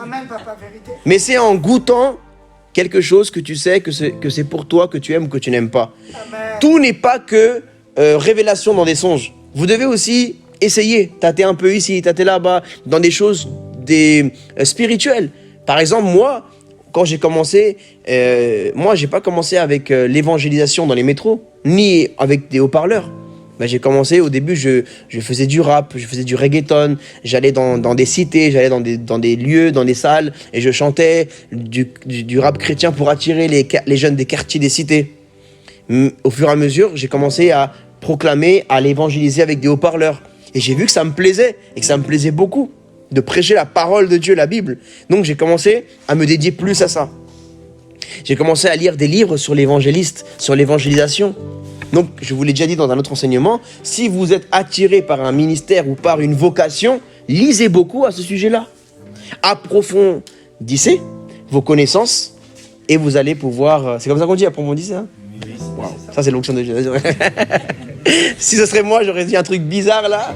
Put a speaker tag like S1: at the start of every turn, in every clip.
S1: Amen, papa, vérité.
S2: Mais c'est en goûtant quelque chose que tu sais que c'est pour toi, que tu aimes ou que tu n'aimes pas.
S1: Amen.
S2: Tout n'est pas que révélation dans des songes. Vous devez aussi essayer, tâter un peu ici, tâter là-bas, dans des choses spirituelles. Par exemple, moi, quand j'ai commencé, j'ai pas commencé avec l'évangélisation dans les métros, ni avec des haut-parleurs. Ben, j'ai commencé, au début, je faisais du rap, je faisais du reggaeton, j'allais dans des cités, j'allais dans des lieux, dans des salles, et je chantais du rap chrétien pour attirer les jeunes des quartiers, des cités. Au fur et à mesure, j'ai commencé à proclamer, à l'évangéliser avec des haut-parleurs. Et j'ai vu que ça me plaisait, et que ça me plaisait beaucoup, de prêcher la parole de Dieu, la Bible. Donc j'ai commencé à me dédier plus à ça. J'ai commencé à lire des livres sur l'évangéliste, sur l'évangélisation. Donc, je vous l'ai déjà dit dans un autre enseignement, si vous êtes attiré par un ministère ou par une vocation, lisez beaucoup à ce sujet-là. Approfondissez vos connaissances et vous allez pouvoir... C'est comme ça qu'on dit, approfondissez, hein? Wow. Ça, c'est l'onction de Dieu. Si ce serait moi, j'aurais dit un truc bizarre là.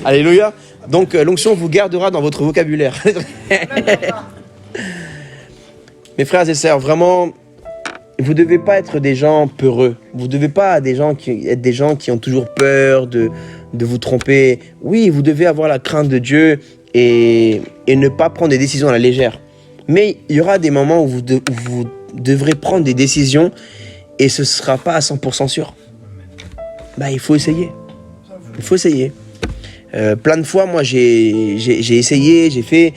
S2: Alléluia. Donc, l'onction vous gardera dans votre vocabulaire. Mes frères et sœurs, vraiment... Vous ne devez pas être des gens peureux. Vous ne devez pas être des gens qui ont toujours peur de vous tromper. Oui, vous devez avoir la crainte de Dieu et ne pas prendre des décisions à la légère. Mais il y aura des moments où vous devrez prendre des décisions et ce ne sera pas à 100% sûr. Bah, il faut essayer. Il faut essayer. Plein de fois, moi, j'ai essayé, j'ai fait...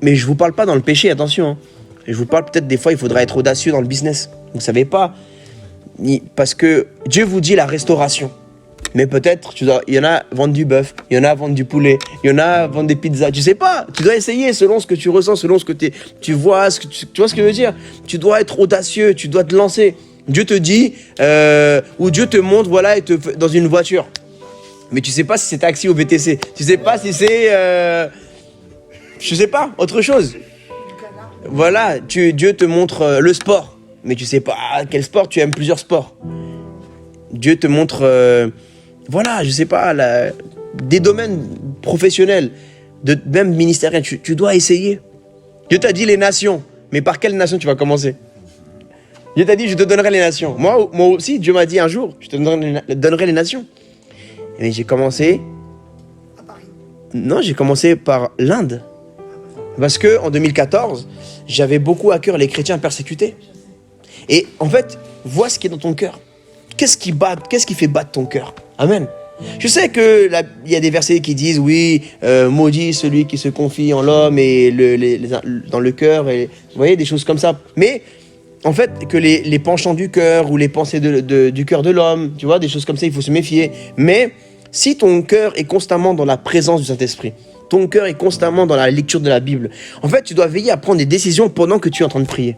S2: Mais je ne vous parle pas dans le péché, attention, hein. Je vous parle peut-être des fois, il faudra être audacieux dans le business. Vous ne savez pas. Parce que Dieu vous dit la restauration. Mais peut-être, il y en a vendre du bœuf, il y en a vendre du poulet, il y en a vendre des pizzas. Tu ne sais pas. Tu dois essayer selon ce que tu ressens, selon ce que tu vois. Tu vois ce que je veux dire? Tu dois être audacieux, tu dois te lancer. Dieu te dit, ou Dieu te montre, voilà, dans une voiture. Mais tu ne sais pas si c'est taxi ou VTC. Tu ne sais pas si c'est... je ne sais pas, autre chose. Voilà, Dieu te montre le sport, mais tu sais pas quel sport, tu aimes plusieurs sports. Dieu te montre, voilà, je sais pas, des domaines professionnels, même ministériels, tu dois essayer. Dieu t'a dit les nations, mais par quelle nation tu vas commencer? Dieu t'a dit, je te donnerai les nations. Moi aussi, Dieu m'a dit un jour, je te donnerai les nations. Et j'ai commencé...
S1: À Paris.
S2: Non, j'ai commencé par l'Inde. Parce qu'en 2014, j'avais beaucoup à cœur les chrétiens persécutés. Et en fait, vois ce qui est dans ton cœur. Qu'est-ce qui fait battre ton cœur? Amen. Je sais qu'il y a des versets qui disent, oui, maudit celui qui se confie en l'homme et dans le cœur, et vous voyez, des choses comme ça. Mais en fait, que les penchants du cœur ou les pensées du cœur de l'homme, tu vois, des choses comme ça, il faut se méfier. Mais si ton cœur est constamment dans la présence du Saint-Esprit, ton cœur est constamment dans la lecture de la Bible. En fait, tu dois veiller à prendre des décisions pendant que tu es en train de prier.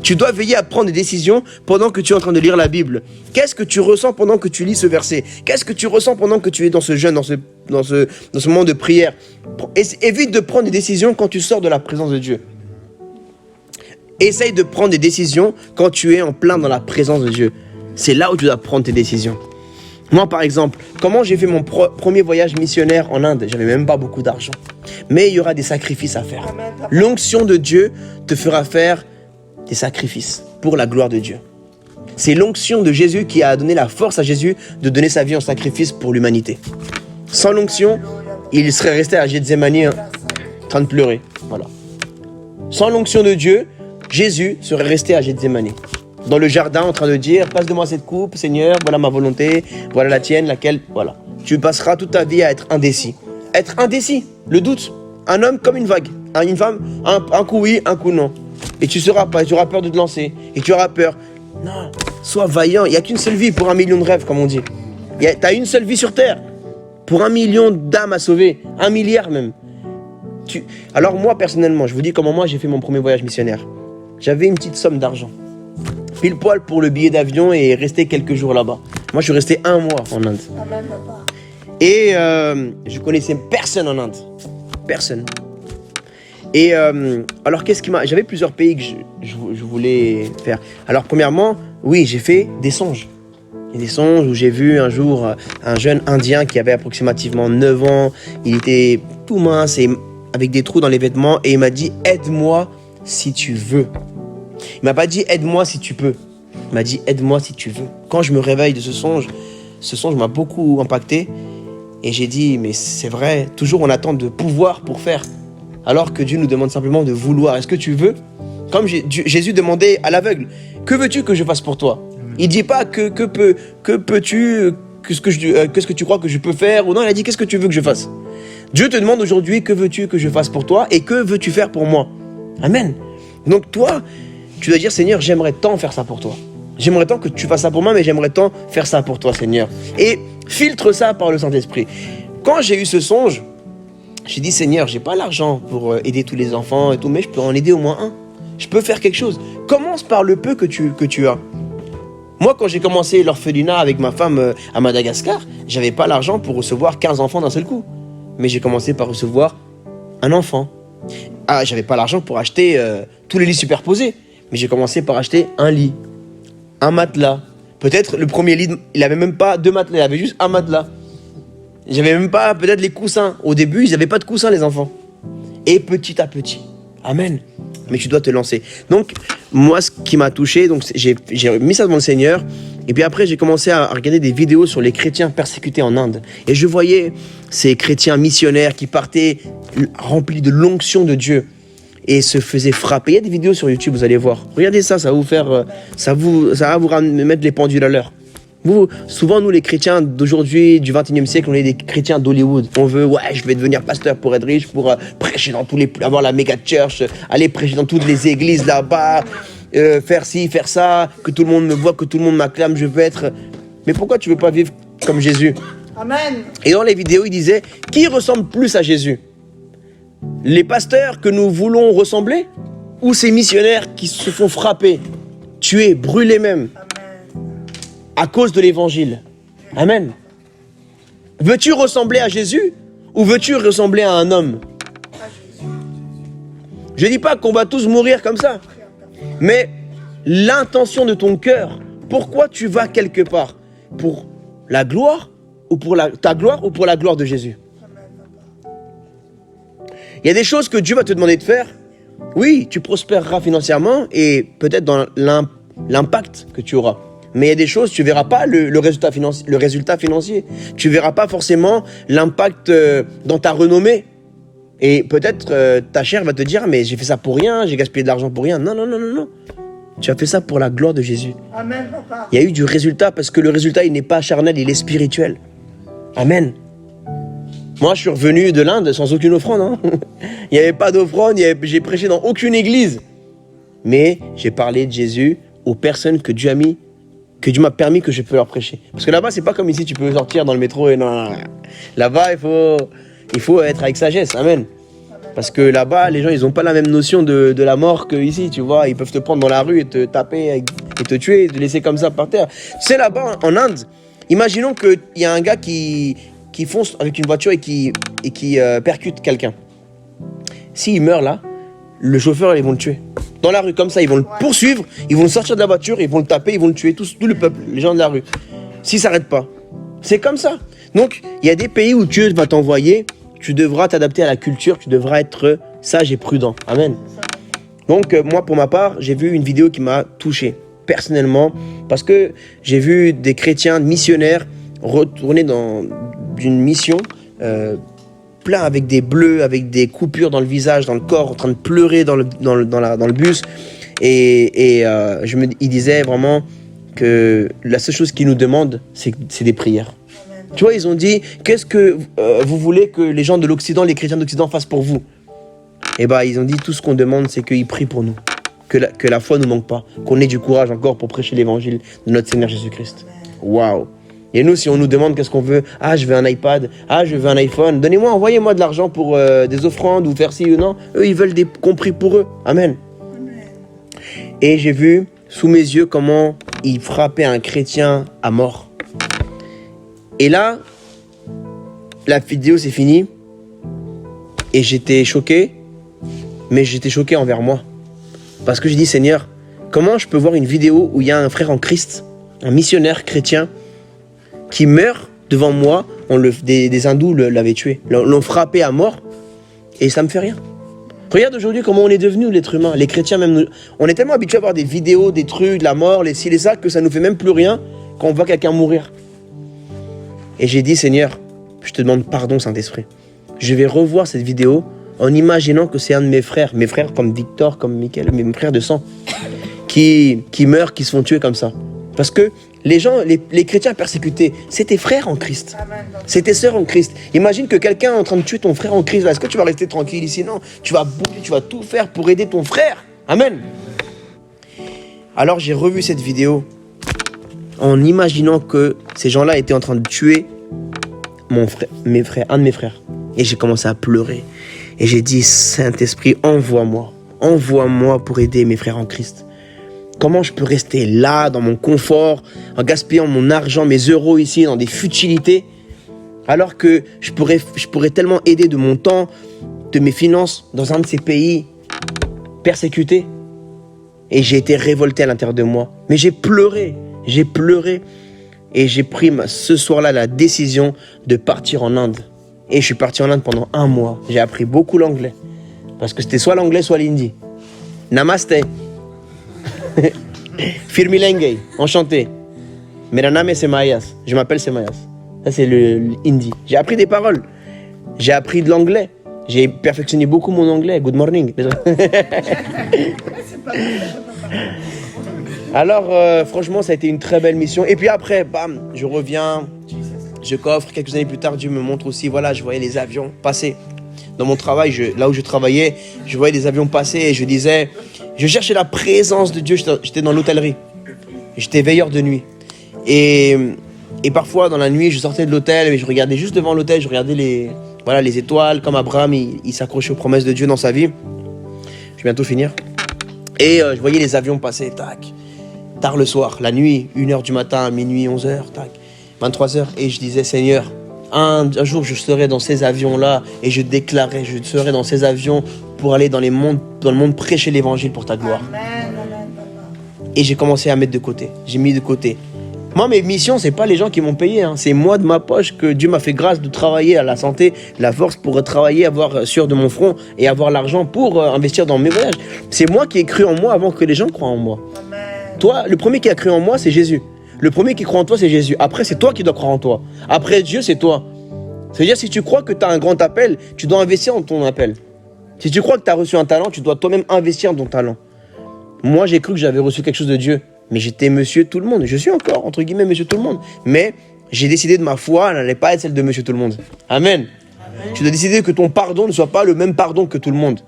S2: Tu dois veiller à prendre des décisions pendant que tu es en train de lire la Bible. Qu'est-ce que tu ressens pendant que tu lis ce verset? Qu'est-ce que tu ressens pendant que tu es dans ce jeûne, dans ce moment de prière? Évite de prendre des décisions quand tu sors de la présence de Dieu. Essaye de prendre des décisions quand tu es en plein dans la présence de Dieu. C'est là où tu dois prendre tes décisions. Moi, par exemple, comment j'ai fait mon premier voyage missionnaire en Inde? J'avais même pas beaucoup d'argent. Mais il y aura des sacrifices à faire. L'onction de Dieu te fera faire des sacrifices pour la gloire de Dieu. C'est l'onction de Jésus qui a donné la force à Jésus de donner sa vie en sacrifice pour l'humanité. Sans l'onction, il serait resté à Gethsémani en train de pleurer. Voilà. Sans l'onction de Dieu, Jésus serait resté à Gethsémani, dans le jardin en train de dire, passe de moi cette coupe, Seigneur, voilà ma volonté, voilà la tienne, laquelle, voilà. Tu passeras toute ta vie à être indécis. Être indécis, le doute. Un homme comme une vague. Une femme, un coup oui, un coup non. Et tu auras peur de te lancer. Et tu auras peur. Non, sois vaillant. Il n'y a qu'une seule vie pour 1 million de rêves, comme on dit. Tu as une seule vie sur terre. Pour 1 million d'âmes à sauver. 1 milliard même. Alors moi, personnellement, je vous dis comment moi j'ai fait mon premier voyage missionnaire. J'avais une petite somme d'argent. Pile poil pour le billet d'avion et rester quelques jours là-bas. Moi, je suis resté 1 mois en Inde.
S1: Amen, papa.
S2: Et je connaissais personne en Inde. Personne. Et alors, j'avais plusieurs pays que je voulais faire. Alors, premièrement, oui, j'ai fait des songes. Il y a des songes où j'ai vu un jour un jeune Indien qui avait approximativement 9 ans. Il était tout mince et avec des trous dans les vêtements et il m'a dit « Aide-moi si tu veux ». Il m'a pas dit « Aide-moi si tu peux ». Il m'a dit « Aide-moi si tu veux ». Quand je me réveille de ce songe m'a beaucoup impacté. Et j'ai dit, mais c'est vrai, toujours on attend de pouvoir pour faire. Alors que Dieu nous demande simplement de vouloir. Est-ce que tu veux? Comme Jésus demandait à l'aveugle, que veux-tu que je fasse pour toi? Il ne dit pas que peux-tu, qu'est-ce que tu crois que je peux faire? Ou non, il a dit, qu'est-ce que tu veux que je fasse? Dieu te demande aujourd'hui, que veux-tu que je fasse pour toi? Et que veux-tu faire pour moi? Amen. Donc toi, tu dois dire, Seigneur, j'aimerais tant faire ça pour toi. J'aimerais tant que tu fasses ça pour moi, mais j'aimerais tant faire ça pour toi, Seigneur. Et filtre ça par le Saint-Esprit. Quand j'ai eu ce songe, j'ai dit, Seigneur, j'ai pas l'argent pour aider tous les enfants et tout, mais je peux en aider au moins un. Je peux faire quelque chose. Commence par le peu que tu as. Moi, quand j'ai commencé l'orphelinat avec ma femme à Madagascar, j'avais pas l'argent pour recevoir 15 enfants d'un seul coup. Mais j'ai commencé par recevoir un enfant. Ah, j'avais pas l'argent pour acheter tous les lits superposés. Mais j'ai commencé par acheter un lit, un matelas. Peut-être le premier lit, il avait même pas 2 matelas, il avait juste un matelas. J'avais même pas peut-être les coussins. Au début, ils n'avaient pas de coussins, les enfants. Et petit à petit. Amen. Mais tu dois te lancer. Donc, moi, ce qui m'a touché, donc j'ai mis ça devant le Seigneur. Et puis après, j'ai commencé à regarder des vidéos sur les chrétiens persécutés en Inde. Et je voyais ces chrétiens missionnaires qui partaient remplis de l'onction de Dieu et se faisaient frapper. Il y a des vidéos sur YouTube, vous allez voir. Regardez ça, ça va vous faire, ça va vous mettre les pendules à l'heure. Souvent, nous, les chrétiens d'aujourd'hui, du 21e siècle, on est des chrétiens d'Hollywood. On veut, je vais devenir pasteur pour être riche, pour prêcher dans avoir la méga church, aller prêcher dans toutes les églises là-bas, faire ci, faire ça, que tout le monde me voit, que tout le monde m'acclame, je veux être... Mais pourquoi tu veux pas vivre comme Jésus?
S1: Amen.
S2: Et dans les vidéos, il disait, qui ressemble plus à Jésus? Les pasteurs que nous voulons ressembler? Ou ces missionnaires qui se font frapper, tuer, brûler même? À cause de l'évangile. Amen. Veux-tu ressembler à Jésus ou veux-tu ressembler à un homme? Je ne dis pas qu'on va tous mourir comme ça. Mais l'intention de ton cœur, pourquoi tu vas quelque part? Pour la gloire ou pour ta gloire ou pour la gloire de Jésus? Il y a des choses que Dieu va te demander de faire. Oui, tu prospéreras financièrement et peut-être dans l'impact que tu auras. Mais il y a des choses, tu ne verras pas le résultat financier. Tu ne verras pas forcément l'impact dans ta renommée. Et peut-être ta chair va te dire, mais j'ai fait ça pour rien, j'ai gaspillé de l'argent pour rien. Non, non, non, non, non. Tu as fait ça pour la gloire de Jésus.
S1: Amen, papa.
S2: Il y a eu du résultat parce que le résultat, il n'est pas charnel, il est spirituel. Amen. Moi, je suis revenu de l'Inde sans aucune offrande. Hein. Il n'y avait pas d'offrande, j'ai prêché dans aucune église. Mais j'ai parlé de Jésus aux personnes que Dieu a mis, que Dieu m'a permis que je peux leur prêcher. Parce que là-bas, c'est pas comme ici, tu peux sortir dans le métro et non. Là-bas, il faut être avec sagesse. Amen. Parce que là-bas, les gens, ils n'ont pas la même notion de la mort qu'ici, tu vois. Ils peuvent te prendre dans la rue et te taper et te tuer, et te laisser comme ça par terre. Tu sais, là-bas, en Inde, imaginons qu'il y a un gars qui fonce avec une voiture et qui percute quelqu'un. S'il meurt là, le chauffeur, ils vont le tuer. Dans la rue, comme ça, ils vont le poursuivre, ils vont le sortir de la voiture, ils vont le taper, ils vont le tuer, tout le peuple, les gens de la rue. S'ils ne s'arrêtent pas. C'est comme ça. Donc, il y a des pays où Dieu va t'envoyer, tu devras t'adapter à la culture, tu devras être sage et prudent. Amen. Donc, moi, pour ma part, j'ai vu une vidéo qui m'a touché, personnellement, parce que j'ai vu des chrétiens missionnaires retourner d'une mission, plein avec des bleus, avec des coupures dans le visage, dans le corps, en train de pleurer dans le bus. Et il disait vraiment que la seule chose qu'il nous demande, c'est des prières. Amen. Tu vois, ils ont dit, qu'est-ce que vous voulez que les gens de l'Occident, les chrétiens d'Occident fassent pour vous? Et ils ont dit, tout ce qu'on demande, c'est qu'ils prient pour nous. Que la foi ne nous manque pas. Qu'on ait du courage encore pour prêcher l'évangile de notre Seigneur Jésus-Christ. Waouh! Et nous, si on nous demande qu'est-ce qu'on veut, je veux un iPad, je veux un iPhone, envoyez-moi de l'argent pour des offrandes ou faire ci ou non. Eux, ils veulent des compris pour eux. Amen. Et j'ai vu sous mes yeux comment ils frappaient un chrétien à mort. Et là, la vidéo c'est fini. Et j'étais choqué, mais j'étais choqué envers moi. Parce que j'ai dit, Seigneur, comment je peux voir une vidéo où il y a un frère en Christ, un missionnaire chrétien, qui meurt devant moi, des hindous l'avaient tué, l'ont frappé à mort, Et ça me fait rien. Regarde aujourd'hui comment on est devenu l'être humain. Les chrétiens même, on est tellement habitués à voir des vidéos, des trucs, de la mort, les ci, les ça, que ça nous fait même plus rien quand on voit quelqu'un mourir. Et j'ai dit, Seigneur, je te demande pardon, Saint-Esprit. Je vais revoir cette vidéo en imaginant que c'est un de mes frères comme Victor, comme Michael, mes frères de sang, qui meurent, qui se font tuer comme ça. Parce que les gens, les chrétiens persécutés, c'est tes frères en Christ. C'est tes sœurs en Christ. Imagine que quelqu'un est en train de tuer ton frère en Christ. Est-ce que tu vas rester tranquille ici? Non. Tu vas bouger, tu vas tout faire pour aider ton frère. Amen. Alors j'ai revu cette vidéo en imaginant que ces gens-là étaient en train de tuer un de mes frères. Et j'ai commencé à pleurer. Et j'ai dit, Saint-Esprit, envoie-moi. Envoie-moi pour aider mes frères en Christ. Comment je peux rester là, dans mon confort, en gaspillant mon argent, mes euros ici, dans des futilités, alors que je pourrais tellement aider de mon temps, de mes finances, dans un de ces pays persécutés. Et j'ai été révolté à l'intérieur de moi. Mais j'ai pleuré. Et j'ai pris ce soir-là la décision de partir en Inde. Et je suis parti en Inde pendant 1 mois. J'ai appris beaucoup l'anglais. Parce que c'était soit l'anglais, soit l'hindi. Namaste. Firmilenge, enchanté. Meraname Semayas. Je m'appelle Semayas. Ça, c'est le hindi. J'ai appris des paroles. J'ai appris de l'anglais. J'ai perfectionné beaucoup mon anglais. Good morning. Alors, franchement, ça a été une très belle mission. Et puis après, bam, je reviens. Je coffre. Quelques années plus tard, Dieu me montre aussi. Voilà, je voyais les avions passer. Dans mon travail, là où je travaillais, je voyais des avions passer et je disais, je cherchais la présence de Dieu. J'étais dans l'hôtellerie. J'étais veilleur de nuit. Et parfois, dans la nuit, je sortais de l'hôtel et je regardais juste devant l'hôtel, je regardais les étoiles, comme Abraham, il s'accrochait aux promesses de Dieu dans sa vie. Je vais bientôt finir. Et je voyais les avions passer, tac, tard le soir, la nuit, 1h du matin, minuit, 11h, tac, 23h. Et je disais, Seigneur, un jour je serai dans ces avions-là et je déclarais, je serai dans ces avions pour aller dans le monde prêcher l'évangile pour ta gloire.
S1: Amen.
S2: Et j'ai commencé à mettre de côté, j'ai mis de côté. Moi, mes missions, c'est pas les gens qui m'ont payé, hein. C'est moi de ma poche que Dieu m'a fait grâce de travailler à la santé, la force pour travailler, avoir sueur de mon front et avoir l'argent pour investir dans mes voyages. C'est moi qui ai cru en moi avant que les gens croient en moi.
S1: Amen.
S2: Toi, le premier qui a cru en moi, c'est Jésus. Le premier qui croit en toi, c'est Jésus. Après, c'est toi qui dois croire en toi. Après Dieu, c'est toi. C'est-à-dire, si tu crois que tu as un grand appel, tu dois investir dans ton appel. Si tu crois que tu as reçu un talent, tu dois toi-même investir dans ton talent. Moi, j'ai cru que j'avais reçu quelque chose de Dieu. Mais j'étais monsieur tout le monde. Je suis encore, entre guillemets, monsieur tout le monde. Mais j'ai décidé de ma foi, elle n'allait pas être celle de monsieur tout le monde. Amen. Amen. Tu dois décider que ton pardon ne soit pas le même pardon que tout le monde.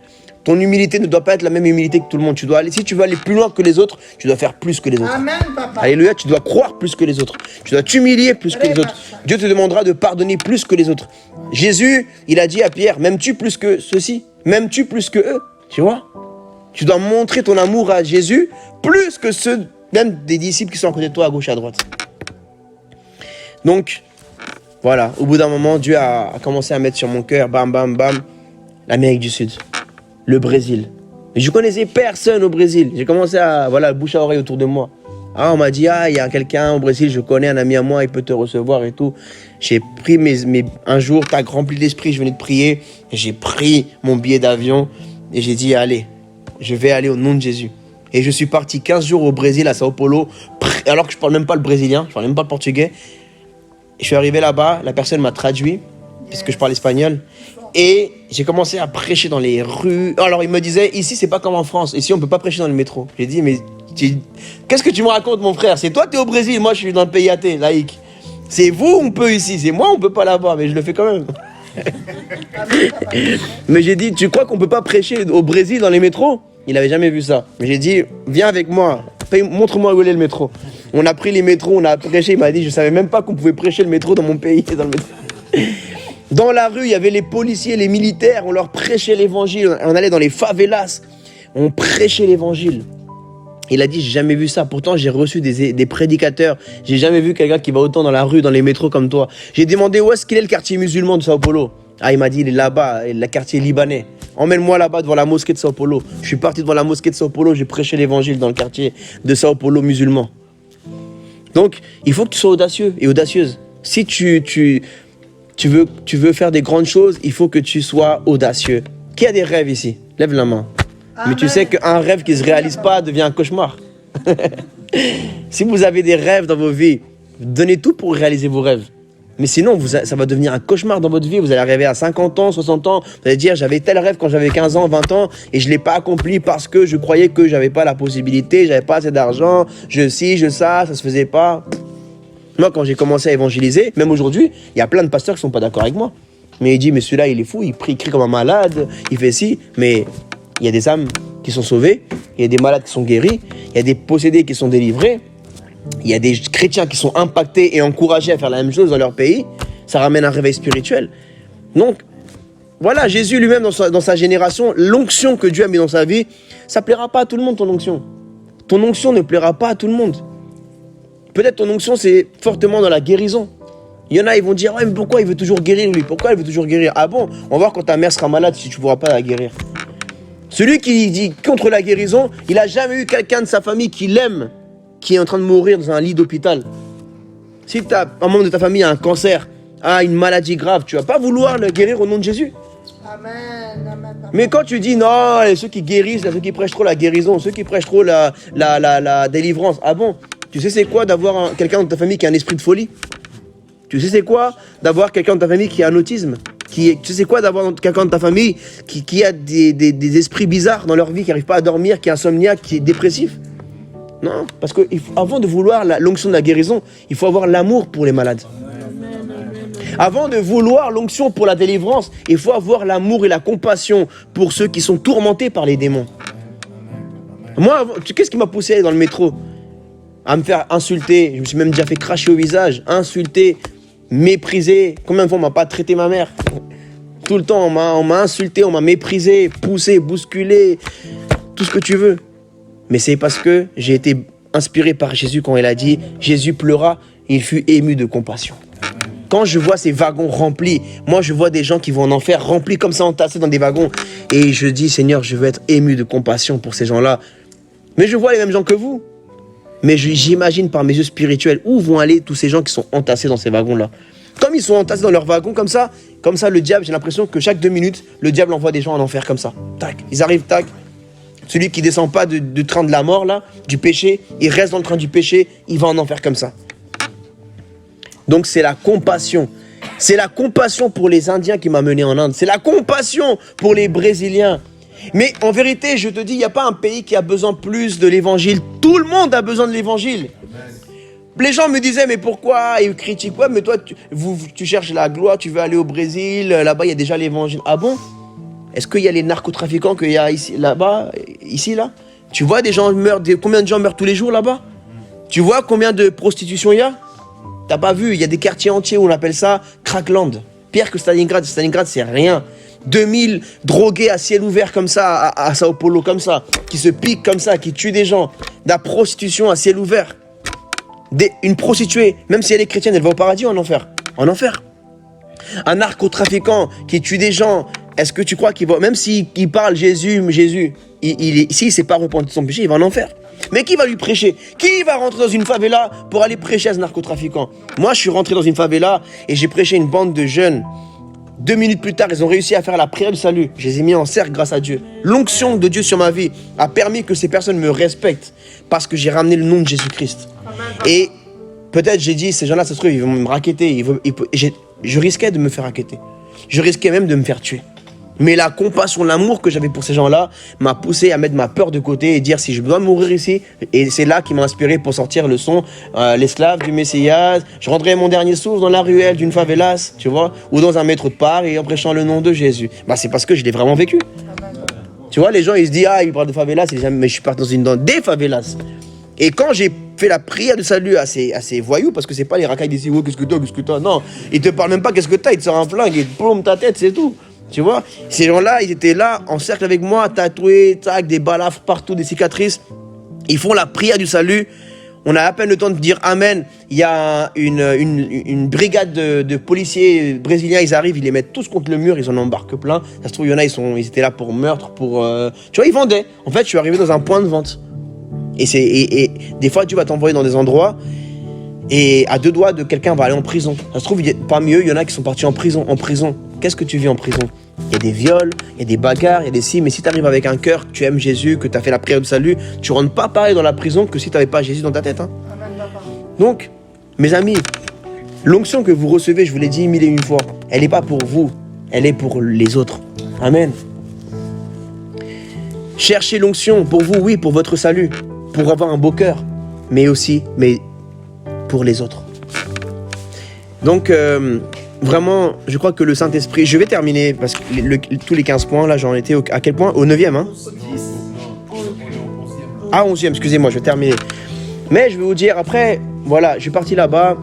S2: Ton humilité ne doit pas être la même humilité que tout le monde. Si tu veux aller plus loin que les autres, tu dois faire plus que les autres.
S1: Amen, papa.
S2: Alléluia, tu dois croire plus que les autres. Tu dois t'humilier plus que les autres. Dieu te demandera de pardonner plus que les autres. Jésus, il a dit à Pierre, m'aimes-tu plus que ceux-ci? M'aimes-tu plus que eux? Tu vois? Tu dois montrer ton amour à Jésus plus que ceux, même des disciples qui sont à côté de toi, à gauche et à droite. Donc, voilà. Au bout d'un moment, Dieu a commencé à mettre sur mon cœur, bam, bam, bam, l'Amérique du Sud, le Brésil. Mais je connaissais personne au Brésil. J'ai commencé à, bouche à oreille autour de moi. Ah, on m'a dit, il y a quelqu'un au Brésil, je connais un ami à moi, il peut te recevoir et tout. J'ai pris un jour, tac, rempli d'esprit, je venais de prier. J'ai pris mon billet d'avion et j'ai dit, allez, je vais aller au nom de Jésus. Et je suis parti 15 jours au Brésil, à Sao Paulo, alors que je parle même pas le brésilien, je parle même pas le portugais. Je suis arrivé là-bas, la personne m'a traduit, parce que je parle espagnol. Et j'ai commencé à prêcher dans les rues. Alors il me disait, ici c'est pas comme en France, ici on peut pas prêcher dans le métro. J'ai dit, mais qu'est-ce que tu me racontes mon frère? C'est toi t'es au Brésil, moi je suis dans le pays athée, laïque. C'est vous on peut ici, c'est moi on peut pas là-bas, mais je le fais quand même. Mais j'ai dit, tu crois qu'on peut pas prêcher au Brésil dans les métros? Il avait jamais vu ça. Mais j'ai dit, viens avec moi, montre-moi où est le métro. On a pris les métros, on a prêché. Il m'a dit, je savais même pas qu'on pouvait prêcher le métro dans mon pays. Dans la rue, il y avait les policiers, les militaires, on leur prêchait l'évangile. On allait dans les favelas, on prêchait l'évangile. Il a dit, j'ai jamais vu ça. Pourtant, j'ai reçu des prédicateurs. J'ai jamais vu quelqu'un qui va autant dans la rue, dans les métros comme toi. J'ai demandé où est-ce qu'il est le quartier musulman de Sao Paulo. Ah, il m'a dit, il est là-bas, le quartier libanais. Emmène-moi là-bas devant la mosquée de Sao Paulo. Je suis parti devant la mosquée de Sao Paulo, j'ai prêché l'évangile dans le quartier de Sao Paulo musulman. Donc, il faut que tu sois audacieux et audacieuse. Si tu veux faire des grandes choses, il faut que tu sois audacieux Qui a des rêves ici? Lève la main. Mais tu
S1: Amen.
S2: sais qu'un rêve qui ne se réalise pas devient un cauchemar. Si vous avez des rêves dans vos vies, donnez tout pour réaliser vos rêves. Mais sinon, ça va devenir un cauchemar dans votre vie. Vous allez arriver à 50 ans, 60 ans, vous allez dire j'avais tel rêve quand j'avais 15 ans, 20 ans et je ne l'ai pas accompli parce que je croyais que j'avais pas la possibilité, j'avais pas assez d'argent, je ça se faisait pas. Moi, quand j'ai commencé à évangéliser, même aujourd'hui, il y a plein de pasteurs qui sont pas d'accord avec moi. Mais il dit, mais celui-là, il est fou, il prie, il crie comme un malade, il fait ci. Mais il y a des âmes qui sont sauvées, il y a des malades qui sont guéris, il y a des possédés qui sont délivrés, il y a des chrétiens qui sont impactés et encouragés à faire la même chose dans leur pays. Ça ramène un réveil spirituel. Donc, voilà, Jésus lui-même, dans sa génération, l'onction que Dieu a mis dans sa vie, ça ne plaira pas à tout le monde, ton onction. Ton onction ne plaira pas à tout le monde. Peut-être ton onction, c'est fortement dans la guérison. Il y en a, ils vont dire, ouais, mais pourquoi il veut toujours guérir, lui? Pourquoi il veut toujours guérir? Ah bon? On va voir quand ta mère sera malade si tu ne pourras pas la guérir. Celui qui dit contre la guérison, il n'a jamais eu quelqu'un de sa famille qui l'aime, qui est en train de mourir dans un lit d'hôpital. Si un membre de ta famille a un cancer, a une maladie grave, tu ne vas pas vouloir le guérir au nom de Jésus.
S1: Amen, amen, amen.
S2: Mais quand tu dis non, ceux qui guérissent, ceux qui prêchent trop la guérison, ceux qui prêchent trop la délivrance, ah bon? Tu sais c'est quoi d'avoir quelqu'un dans ta famille qui a un esprit de folie? Tu sais c'est quoi d'avoir quelqu'un dans ta famille qui a un autisme? Tu sais c'est quoi d'avoir quelqu'un dans ta famille qui a des esprits bizarres dans leur vie, qui n'arrive pas à dormir, qui est insomniaque, qui est dépressif? Non, parce qu'avant de vouloir l'onction de la guérison, il faut avoir l'amour pour les malades. Avant de vouloir l'onction pour la délivrance, il faut avoir l'amour et la compassion pour ceux qui sont tourmentés par les démons. Moi, qu'est-ce qui m'a poussé à aller dans le métro? À me faire insulter, je me suis même déjà fait cracher au visage, insulter, méprisé. Combien de fois on m'a pas traité ma mère? Tout le temps, on m'a insulté, on m'a méprisé, poussé, bousculé, tout ce que tu veux. Mais c'est parce que j'ai été inspiré par Jésus quand il a dit « Jésus pleura, il fut ému de compassion ». Quand je vois ces wagons remplis, moi je vois des gens qui vont en enfer remplis comme ça, entassés dans des wagons. Et je dis « Seigneur, je veux être ému de compassion pour ces gens-là ». Mais je vois les mêmes gens que vous. Mais j'imagine par mes yeux spirituels où vont aller tous ces gens qui sont entassés dans ces wagons-là. Comme ils sont entassés dans leurs wagons comme ça, le diable, j'ai l'impression que chaque 2 minutes, le diable envoie des gens en enfer comme ça. Tac, ils arrivent, tac. Celui qui descend pas du train de la mort, là, du péché, il reste dans le train du péché, il va en enfer comme ça. Donc c'est la compassion. C'est la compassion pour les Indiens qui m'a mené en Inde. C'est la compassion pour les Brésiliens. Mais en vérité, je te dis, il n'y a pas un pays qui a besoin plus de l'évangile. Tout le monde a besoin de l'évangile. Les gens me disaient, mais pourquoi? Ils critiquent, ouais, mais toi, tu cherches la gloire, tu veux aller au Brésil, là-bas, il y a déjà l'évangile. Ah bon? Est-ce qu'il y a les narcotrafiquants qu'il y a ici, là-bas, ici, là? Tu vois combien de gens meurent tous les jours là-bas? Tu vois combien de prostitutions il y a? T'as pas vu, il y a des quartiers entiers où on appelle ça Crackland. Pire que Stalingrad. Stalingrad, c'est rien. 2000 drogués à ciel ouvert comme ça, à Sao Paulo comme ça, qui se piquent comme ça, qui tuent des gens. De la prostitution à ciel ouvert. Une prostituée, même si elle est chrétienne, elle va au paradis ou en enfer? En enfer. Un narcotrafiquant qui tue des gens, est-ce que tu crois qu'il va, même s'il parle Jésus, s'il ne s'est pas repenti de son péché, il va en enfer? Mais qui va lui prêcher? Qui va rentrer dans une favela pour aller prêcher à ce narcotrafiquant? Moi, je suis rentré dans une favela et j'ai prêché une bande de jeunes. 2 minutes plus tard, ils ont réussi à faire la prière du salut. Je les ai mis en cercle grâce à Dieu. L'onction de Dieu sur ma vie a permis que ces personnes me respectent parce que j'ai ramené le nom de Jésus-Christ. Et peut-être j'ai dit, ces gens-là, ça se trouve, ils vont me racketter. Je risquais de me faire racketter. Je risquais même de me faire tuer. Mais la compassion, l'amour que j'avais pour ces gens-là m'a poussé à mettre ma peur de côté et dire si je dois mourir ici. Et c'est là qui m'a inspiré pour sortir le son l'esclave du Messias. Je rendrai mon dernier souffle dans la ruelle d'une favelas, tu vois, ou dans un métro de Paris en prêchant le nom de Jésus. Bah, c'est parce que je l'ai vraiment vécu. Tu vois, les gens ils se disent ils parlent de favelas, mais je suis parti dans des favelas. Et quand j'ai fait la prière de salut à ces voyous, parce que c'est pas les racailles d'ici, qu'est-ce que t'as, non, ils te parlent même pas qu'est-ce que t'as, ils te sortent un flingue, ils te plombent ta tête, c'est tout. Tu vois, ces gens-là, ils étaient là, en cercle avec moi, tatoués, tac, des balafres partout, des cicatrices. Ils font la prière du salut. On a à peine le temps de dire Amen. Il y a une brigade de policiers brésiliens, ils arrivent, ils les mettent tous contre le mur, ils en embarquent plein. Ça se trouve, il y en a, ils étaient là pour meurtre, pour... Tu vois, ils vendaient. En fait, je suis arrivé dans un point de vente. Et des fois, Dieu va t'envoyer dans des endroits et à 2 doigts de quelqu'un va aller en prison. Ça se trouve, parmi eux, il y en a qui sont partis en prison. qu'est-ce que tu vis en prison? Il y a des viols, il y a des bagarres, il y a des si. Mais si tu arrives avec un cœur, que tu aimes Jésus, que tu as fait la prière de salut, tu ne rentres pas pareil dans la prison que si tu n'avais pas Jésus dans ta tête. Hein.
S1: Amen, papa.
S2: Donc, mes amis, l'onction que vous recevez, je vous l'ai dit 1001 fois, elle n'est pas pour vous, elle est pour les autres. Amen. Cherchez l'onction pour vous, oui, pour votre salut, pour avoir un beau cœur, mais aussi, pour les autres. Donc, vraiment, je crois que le Saint-Esprit... Je vais terminer, parce que tous les 15 points, là, j'en étais à quel point? Au 9e, hein? Ah, 11e, excusez-moi, je vais terminer. Mais je vais vous dire, après, voilà, je suis parti là-bas.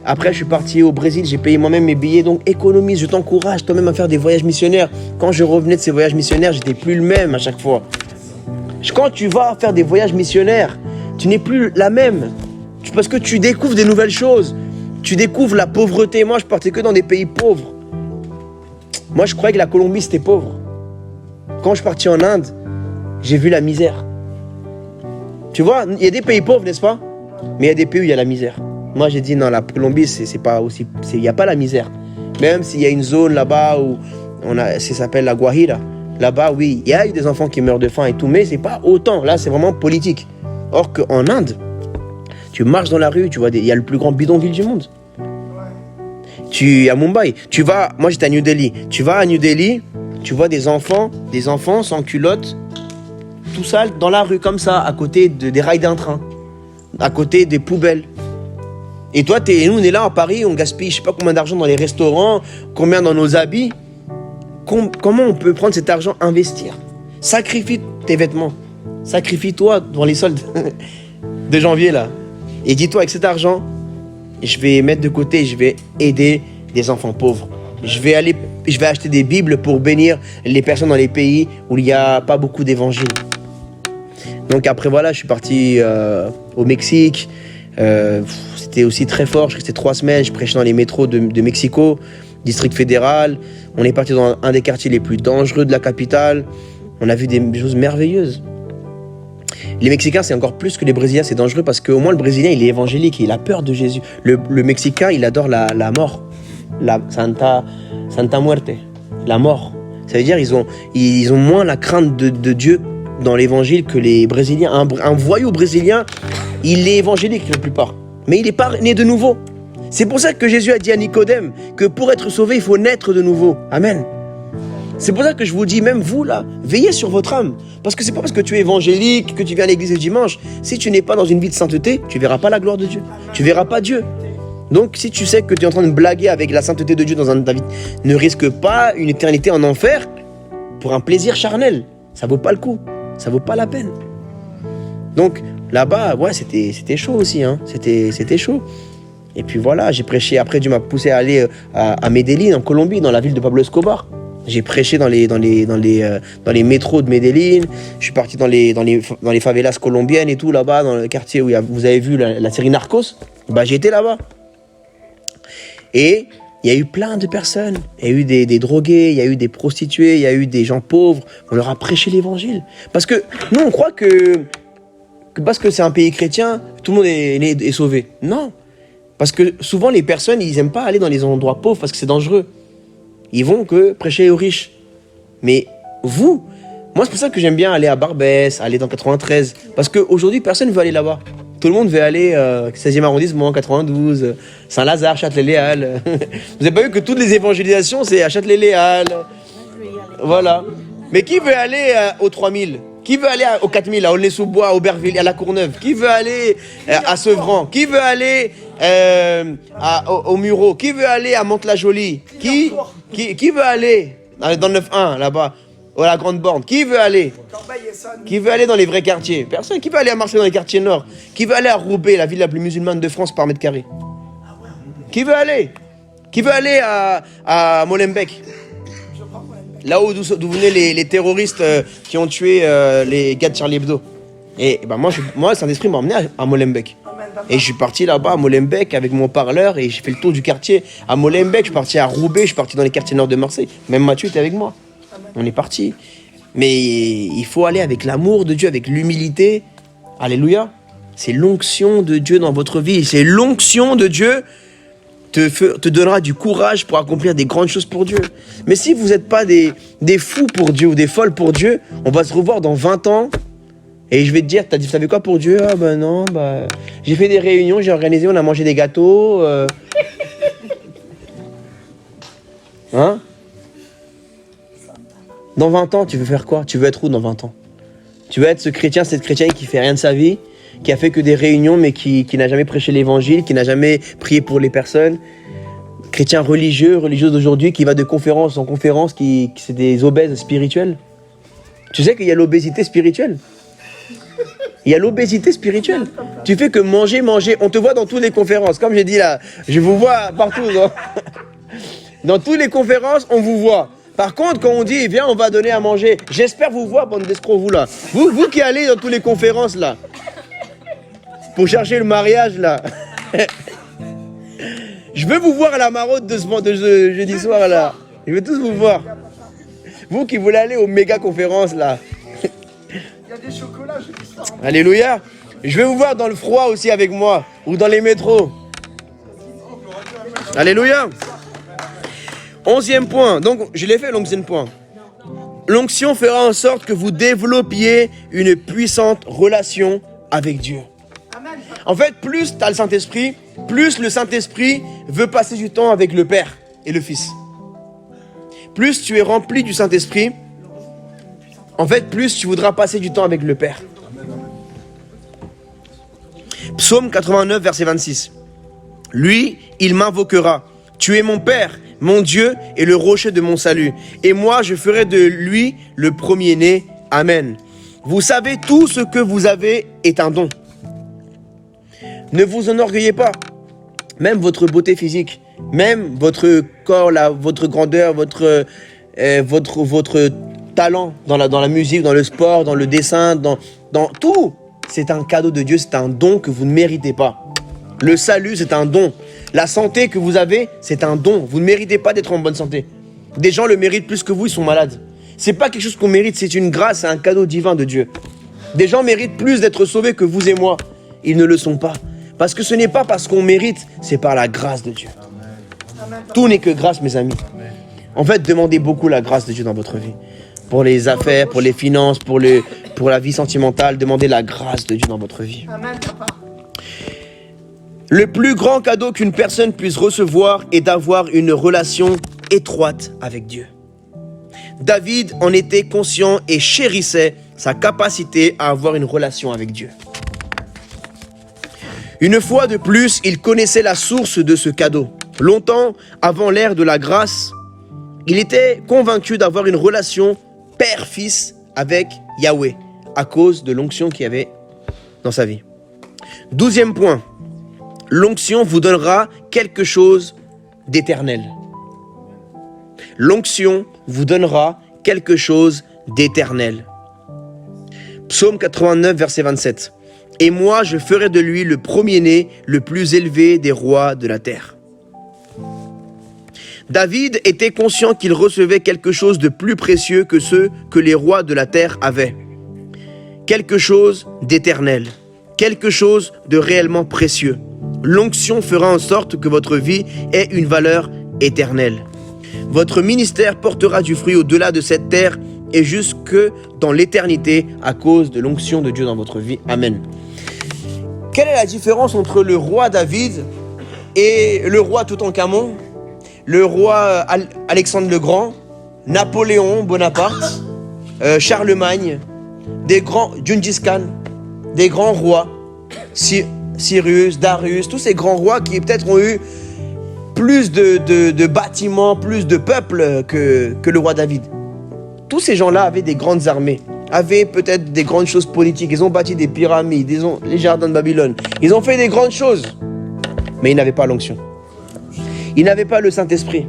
S2: Après, je suis parti au Brésil, j'ai payé moi-même mes billets. Donc, économise, je t'encourage toi-même à faire des voyages missionnaires. Quand je revenais de ces voyages missionnaires, j'étais plus le même à chaque fois. Quand tu vas faire des voyages missionnaires, tu n'es plus la même. Parce que tu découvres des nouvelles choses. Tu découvres la pauvreté. Moi, je partais que dans des pays pauvres. Moi, je croyais que la Colombie, c'était pauvre. Quand je suis parti en Inde, j'ai vu la misère. Tu vois, il y a des pays pauvres, n'est-ce pas? Mais il y a des pays où il y a la misère. Moi, j'ai dit, non, la Colombie, c'est pas aussi... Il n'y a pas la misère. Même s'il y a une zone là-bas où ça s'appelle la Guajira. Là-bas, oui, il y a eu des enfants qui meurent de faim et tout, mais c'est pas autant. Là, c'est vraiment politique. Or qu'en Inde, tu marches dans la rue, tu vois, il y a le plus grand bidonville du monde. À Mumbai, moi j'étais à New Delhi. Tu vas à New Delhi, tu vois des enfants sans culottes, tout sale, dans la rue comme ça, à côté des rails d'un train, à côté des poubelles. Et toi, nous, on est là à Paris, on gaspille je sais pas combien d'argent dans les restaurants, combien dans nos habits. Comment on peut prendre cet argent, investir? Sacrifie tes vêtements. Sacrifie-toi devant les soldes de janvier, là. Et dis-toi, avec cet argent, je vais mettre de côté, je vais aider des enfants pauvres. Je vais acheter des Bibles pour bénir les personnes dans les pays où il n'y a pas beaucoup d'évangiles. Donc après, voilà, je suis parti au Mexique. C'était aussi très fort. Je restais 3 semaines. Je prêchais dans les métros de Mexico, district fédéral. On est parti dans un des quartiers les plus dangereux de la capitale. On a vu des choses merveilleuses. Les Mexicains, c'est encore plus que les Brésiliens, c'est dangereux parce qu'au moins le Brésilien, il est évangélique et il a peur de Jésus. Le Mexicain, il adore la mort, la Santa Muerte, la mort. Ça veut dire ils ont moins la crainte de Dieu dans l'évangile que les Brésiliens. Un voyou brésilien, il est évangélique la plupart, mais il n'est pas né de nouveau. C'est pour ça que Jésus a dit à Nicodème que pour être sauvé, il faut naître de nouveau. Amen. C'est pour ça que je vous dis, même vous là, veillez sur votre âme. Parce que c'est pas parce que tu es évangélique, que tu viens à l'église le dimanche. Si tu n'es pas dans une vie de sainteté, tu verras pas la gloire de Dieu. Tu verras pas Dieu. Donc si tu sais que tu es en train de blaguer avec la sainteté de Dieu dans ta vie, ne risque pas une éternité en enfer pour un plaisir charnel. Ça vaut pas le coup. Ça vaut pas la peine. Donc là-bas, ouais, c'était chaud aussi. Hein. C'était chaud. Et puis voilà, j'ai prêché. Après, Dieu m'a poussé à aller à Medellín, en Colombie, dans la ville de Pablo Escobar. J'ai prêché dans les métros de Medellín. Je suis parti dans les favelas colombiennes et tout, là-bas, dans le quartier où vous avez vu la série Narcos. Bah, j'ai été là-bas. Et il y a eu plein de personnes. Il y a eu des drogués, il y a eu des prostituées, il y a eu des gens pauvres. On leur a prêché l'évangile. Parce que nous, on croit que parce que c'est un pays chrétien, tout le monde est sauvé. Non. Parce que souvent, les personnes, ils n'aiment pas aller dans les endroits pauvres parce que c'est dangereux. Ils vont que prêcher aux riches. Mais vous, moi c'est pour ça que j'aime bien aller à Barbès, aller dans 93. Parce qu'aujourd'hui, personne ne veut aller là-bas. Tout le monde veut aller 16e arrondissement, 92, Saint-Lazare, Châtelet-Léal. Vous n'avez pas vu que toutes les évangélisations, c'est à Châtelet-Léal. Voilà. Mais qui veut aller aux 3000 ? Qui veut aller aux 4000, à Aulnay-sous-Bois, à Aubervilliers, à La Courneuve? Qui veut aller à Sevran? Qui veut aller au Mureau? Qui veut aller à Mantes-la-Jolie? Qui veut aller dans le 9-1, là-bas, à la Grande Borne? Qui veut aller? Qui veut aller dans les vrais quartiers? Personne. Qui veut aller à Marseille dans les quartiers nord? Qui veut aller à Roubaix, la ville la plus musulmane de France par mètre carré? Qui veut aller? Qui veut aller à Molenbeek? Là d'où venaient les terroristes qui ont tué les gars de Charlie Hebdo. Et ben moi Saint-Esprit m'a emmené à Molenbeek. Et je suis parti là-bas à Molenbeek avec mon parleur et j'ai fait le tour du quartier. À Molenbeek, je suis parti à Roubaix, je suis parti dans les quartiers nord de Marseille. Même Mathieu était avec moi. On est parti. Mais il faut aller avec l'amour de Dieu, avec l'humilité. Alléluia. C'est l'onction de Dieu dans votre vie. C'est l'onction de Dieu te donnera du courage pour accomplir des grandes choses pour Dieu. Mais si vous n'êtes pas des fous pour Dieu ou des folles pour Dieu, on va se revoir dans 20 ans et je vais te dire, t'as fait quoi pour Dieu? Ah ben non, j'ai fait des réunions, j'ai organisé, on a mangé des gâteaux. Hein? Dans 20 ans, tu veux faire quoi? Tu veux être où dans 20 ans? Tu veux être ce chrétien, cette chrétienne qui fait rien de sa vie, qui a fait que des réunions, mais qui n'a jamais prêché l'évangile, qui n'a jamais prié pour les personnes. Chrétien religieuse d'aujourd'hui, qui va de conférence en conférence, qui c'est des obèses spirituels. Tu sais qu'il y a l'obésité spirituelle. Il y a l'obésité spirituelle. Tu fais que manger. On te voit dans toutes les conférences. Comme j'ai dit là, je vous vois partout. Dans toutes les conférences, on vous voit. Par contre, quand on dit, viens, on va donner à manger, j'espère vous voir, bande d'escrocs, vous là. Vous qui allez dans toutes les conférences là, pour chercher le mariage là. Je veux vous voir à la maraude de ce jeudi soir là. Je veux tous vous voir. Vous qui voulez aller aux méga conférences là.
S1: Il y a des chocolats jeudi soir.
S2: Alléluia. Je vais vous voir dans le froid aussi avec moi, ou dans les métros. Alléluia. 11e point, donc je l'ai fait l'11e point. L'onction fera en sorte que vous développiez une puissante relation avec Dieu. En fait, plus tu as le Saint-Esprit, plus le Saint-Esprit veut passer du temps avec le Père et le Fils. Plus tu es rempli du Saint-Esprit, en fait, plus tu voudras passer du temps avec le Père. Psaume 89, verset 26. Lui, il m'invoquera. Tu es mon Père, mon Dieu et le rocher de mon salut. Et moi, je ferai de lui le premier-né. Amen. Vous savez, tout ce que vous avez est un don. Ne vous enorgueillez pas. Même votre beauté physique, même votre corps, votre grandeur, votre talent dans la musique, dans le sport, dans le dessin, dans tout. C'est un cadeau de Dieu, c'est un don que vous ne méritez pas. Le salut, c'est un don. La santé que vous avez, c'est un don. Vous ne méritez pas d'être en bonne santé. Des gens le méritent plus que vous, ils sont malades. C'est pas quelque chose qu'on mérite, c'est une grâce, c'est un cadeau divin de Dieu. Des gens méritent plus d'être sauvés que vous et moi. Ils ne le sont pas. Parce que ce n'est pas parce qu'on mérite, c'est par la grâce de Dieu. Tout n'est que grâce, mes amis. En fait, demandez beaucoup la grâce de Dieu dans votre vie. Pour les affaires, pour les finances, pour la vie sentimentale, demandez la grâce de Dieu dans votre vie.
S1: Amen, papa.
S2: Le plus grand cadeau qu'une personne puisse recevoir est d'avoir une relation étroite avec Dieu. David en était conscient et chérissait sa capacité à avoir une relation avec Dieu. Une fois de plus, il connaissait la source de ce cadeau. Longtemps avant l'ère de la grâce, il était convaincu d'avoir une relation père-fils avec Yahweh à cause de l'onction qu'il y avait dans sa vie. 12e point. L'onction vous donnera quelque chose d'éternel. L'onction vous donnera quelque chose d'éternel. Psaume 89, verset 27. Et moi, je ferai de lui le premier-né, le plus élevé des rois de la terre. David était conscient qu'il recevait quelque chose de plus précieux que ceux que les rois de la terre avaient. Quelque chose d'éternel, quelque chose de réellement précieux. L'onction fera en sorte que votre vie ait une valeur éternelle. Votre ministère portera du fruit au-delà de cette terre et jusque dans l'éternité à cause de l'onction de Dieu dans votre vie. Amen. Quelle est la différence entre le roi David et le roi Toutankhamon, le roi Alexandre le Grand, Napoléon Bonaparte, Charlemagne, Gengis Khan, des grands rois, Cyrus, Darius, tous ces grands rois qui peut-être ont eu plus de bâtiments, plus de peuples que le roi David. Tous ces gens-là avaient des grandes armées, avaient peut-être des grandes choses politiques. Ils ont bâti des pyramides, les jardins de Babylone. Ils ont fait des grandes choses, mais ils n'avaient pas l'onction. Ils n'avaient pas le Saint-Esprit.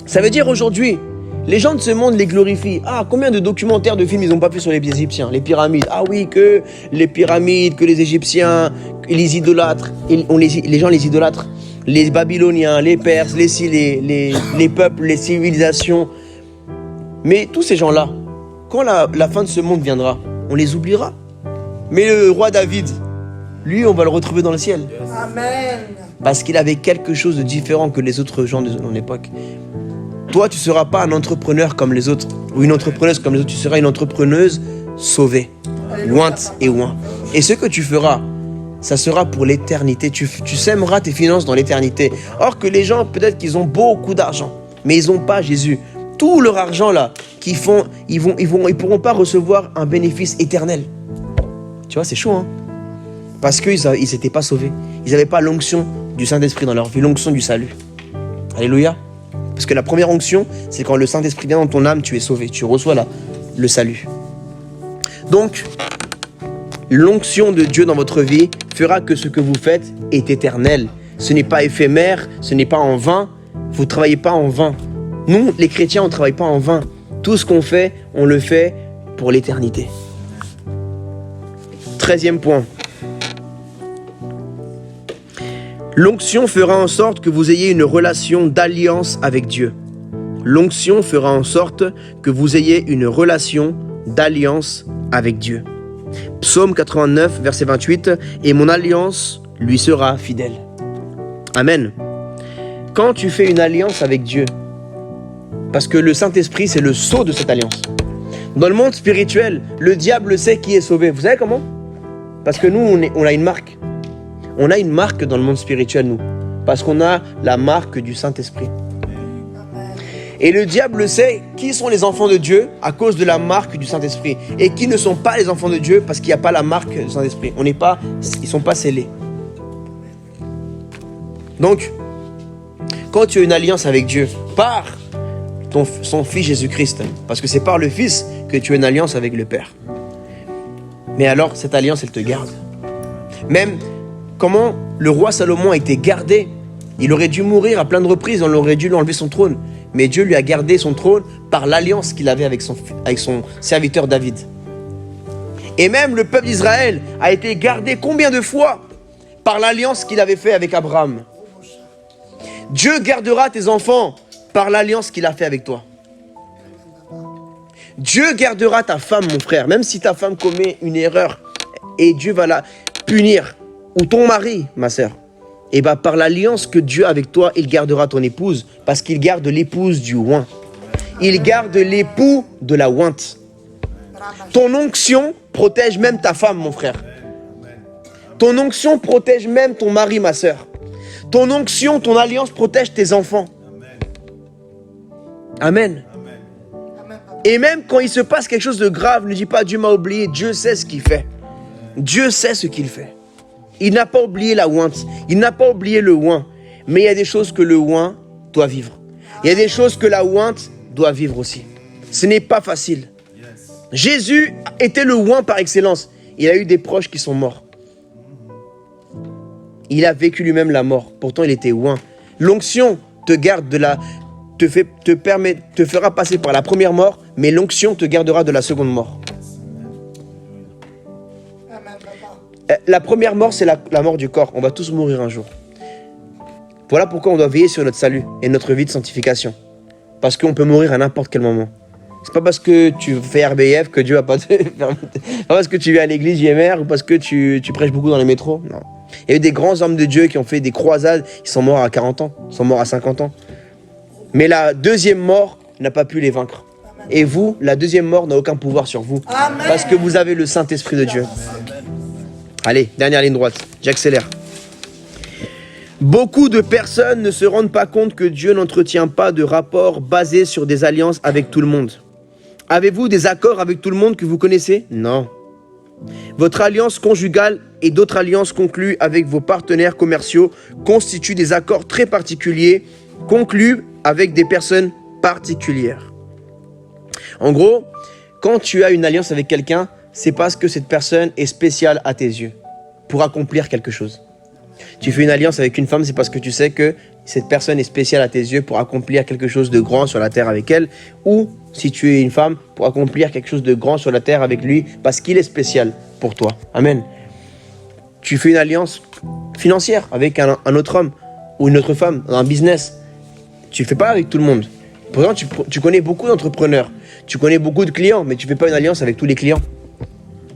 S2: Ça veut dire aujourd'hui, les gens de ce monde les glorifient. Ah, combien de documentaires, de films ils n'ont pas fait sur les Égyptiens, les pyramides. Ah oui, que les pyramides, que les Égyptiens, les idolâtres. Les gens les idolâtrent. Les Babyloniens, les Perses, les peuples, les civilisations. Mais tous ces gens-là, quand la fin de ce monde viendra, on les oubliera. Mais le roi David, lui, on va le retrouver dans le ciel.
S1: Amen.
S2: Parce qu'il avait quelque chose de différent que les autres gens de son époque. Toi, tu ne seras pas un entrepreneur comme les autres, ou une entrepreneuse comme les autres, tu seras une entrepreneuse sauvée, ointe et oint. Et ce que tu feras, ça sera pour l'éternité. Tu sèmeras tes finances dans l'éternité. Or que les gens, peut-être qu'ils ont beaucoup d'argent, mais ils n'ont pas Jésus. Tout leur argent là qu'ils font, ils pourront pas recevoir un bénéfice éternel. Tu vois, c'est chaud, hein? Parce qu'ils n'étaient pas sauvés. Ils n'avaient pas l'onction du Saint-Esprit dans leur vie, l'onction du salut. Alléluia. Parce que la première onction, c'est quand le Saint-Esprit vient dans ton âme, tu es sauvé. Tu reçois le salut. Donc, l'onction de Dieu dans votre vie fera que ce que vous faites est éternel. Ce n'est pas éphémère, ce n'est pas en vain. Vous ne travaillez pas en vain. Nous, les chrétiens, on ne travaille pas en vain. Tout ce qu'on fait, on le fait pour l'éternité. 13e point. L'onction fera en sorte que vous ayez une relation d'alliance avec Dieu. L'onction fera en sorte que vous ayez une relation d'alliance avec Dieu. Psaume 89, verset 28, « Et mon alliance lui sera fidèle. » Amen. Quand tu fais une alliance avec Dieu, parce que le Saint-Esprit, c'est le sceau de cette alliance. Dans le monde spirituel, le diable sait qui est sauvé. Vous savez comment? Parce que nous, on a une marque. On a une marque dans le monde spirituel, nous. Parce qu'on a la marque du Saint-Esprit. Et le diable sait qui sont les enfants de Dieu à cause de la marque du Saint-Esprit. Et qui ne sont pas les enfants de Dieu parce qu'il n'y a pas la marque du Saint-Esprit. Ils ne sont pas scellés. Donc, quand tu as une alliance avec Dieu, par son Fils Jésus-Christ, parce que c'est par le Fils que tu as une alliance avec le Père. Mais alors, cette alliance, elle te garde. Même comment le roi Salomon a été gardé. Il aurait dû mourir à plein de reprises, on aurait dû lui enlever son trône. Mais Dieu lui a gardé son trône par l'alliance qu'il avait avec son serviteur David. Et même le peuple d'Israël a été gardé combien de fois par l'alliance qu'il avait fait avec Abraham. Dieu gardera tes enfants par l'alliance qu'il a fait avec toi. Dieu gardera ta femme, mon frère, même si ta femme commet une erreur et Dieu va la punir. Ou ton mari, ma sœur. Et bien par l'alliance que Dieu a avec toi, il gardera ton épouse. Parce qu'il garde l'épouse du oint. Il garde l'époux de la ointe. Ton onction protège même ta femme, mon frère. Ton onction protège même ton mari, ma sœur. Ton onction, ton alliance protège tes enfants. Amen. Et même quand il se passe quelque chose de grave, ne dis pas Dieu m'a oublié. Dieu sait ce qu'il fait. Dieu sait ce qu'il fait. Il n'a pas oublié la ointe. Il n'a pas oublié le oint. Mais il y a des choses que le oint doit vivre. Il y a des choses que la ointe doit vivre aussi. Ce n'est pas facile. Jésus était le oint par excellence. Il a eu des proches qui sont morts. Il a vécu lui-même la mort. Pourtant, il était oint. L'onction te garde te fera passer par la première mort, mais l'onction te gardera de la seconde mort. La première mort, c'est la mort du corps. On va tous mourir un jour. Voilà pourquoi on doit veiller sur notre salut et notre vie de sanctification. Parce qu'on peut mourir à n'importe quel moment. C'est pas parce que tu fais RBF que Dieu va pas te permettre. Pas parce que tu viens à l'église JMR ou parce que tu prêches beaucoup dans les métros. Non. Il y a eu des grands hommes de Dieu qui ont fait des croisades. Ils sont morts à 40 ans. Ils sont morts à 50 ans. Mais la deuxième mort n'a pas pu les vaincre. Et vous, la deuxième mort n'a aucun pouvoir sur vous. Amen. Parce que vous avez le Saint-Esprit de Dieu. Allez, dernière ligne droite. J'accélère. Beaucoup de personnes ne se rendent pas compte que Dieu n'entretient pas de rapports basés sur des alliances avec tout le monde. Avez-vous des accords avec tout le monde que vous connaissez? Non. Votre alliance conjugale et d'autres alliances conclues avec vos partenaires commerciaux constituent des accords très particuliers conclus avec des personnes particulières. En gros, quand tu as une alliance avec quelqu'un, c'est parce que cette personne est spéciale à tes yeux pour accomplir quelque chose. Tu fais une alliance avec une femme, c'est parce que tu sais que cette personne est spéciale à tes yeux pour accomplir quelque chose de grand sur la terre avec elle, ou si tu es une femme, pour accomplir quelque chose de grand sur la terre avec lui parce qu'il est spécial pour toi. Amen. Tu fais une alliance financière avec un autre homme ou une autre femme dans un business. Tu ne fais pas avec tout le monde. Pourtant, tu connais beaucoup d'entrepreneurs, tu connais beaucoup de clients, mais tu ne fais pas une alliance avec tous les clients.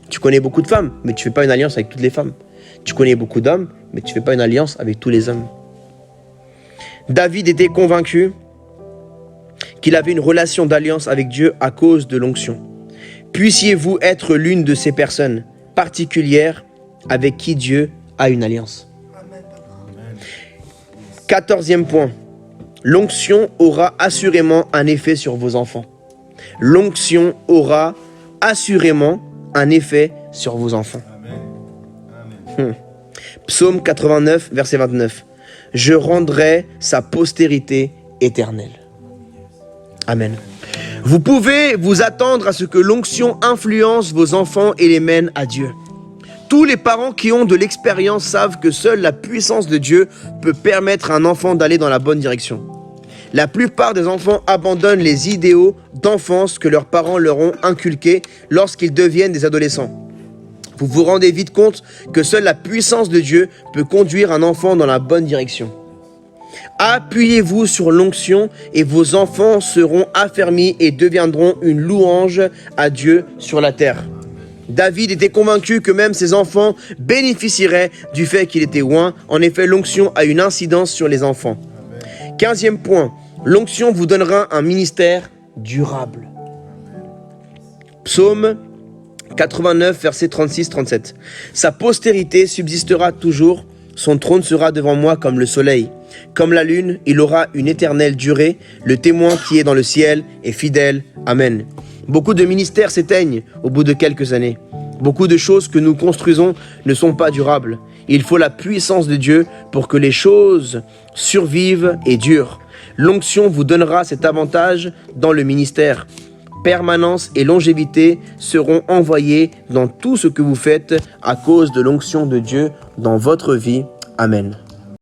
S2: Tu Tu connais beaucoup de femmes, mais tu ne fais pas une alliance avec toutes les femmes. Tu connais beaucoup d'hommes, mais tu ne fais pas une alliance avec tous les hommes. David était convaincu qu'il avait une relation d'alliance avec Dieu à cause de l'onction. Puissiez-vous être l'une de ces personnes particulières avec qui Dieu a une alliance. 14e point. L'onction aura assurément un effet sur vos enfants. L'onction aura assurément un effet sur vos enfants. Psaume 89, verset 29. Je rendrai sa postérité éternelle. Amen. Vous pouvez vous attendre à ce que l'onction influence vos enfants et les mène à Dieu. Tous les parents qui ont de l'expérience savent que seule la puissance de Dieu peut permettre à un enfant d'aller dans la bonne direction. La plupart des enfants abandonnent les idéaux d'enfance que leurs parents leur ont inculqués lorsqu'ils deviennent des adolescents. Vous vous rendez vite compte que seule la puissance de Dieu peut conduire un enfant dans la bonne direction. Appuyez-vous sur l'onction et vos enfants seront affermis et deviendront une louange à Dieu sur la terre. David était convaincu que même ses enfants bénéficieraient du fait qu'il était oint. En effet, l'onction a une incidence sur les enfants. 15e point, l'onction vous donnera un ministère durable. Psaume 89, versets 36-37. Sa postérité subsistera toujours, son trône sera devant moi comme le soleil. Comme la lune, il aura une éternelle durée. Le témoin qui est dans le ciel est fidèle. Amen. Beaucoup de ministères s'éteignent au bout de quelques années. Beaucoup de choses que nous construisons ne sont pas durables. Il faut la puissance de Dieu pour que les choses survivent et durent. L'onction vous donnera cet avantage dans le ministère. Permanence et longévité seront envoyés dans tout ce que vous faites à cause de l'onction de Dieu dans votre vie. Amen.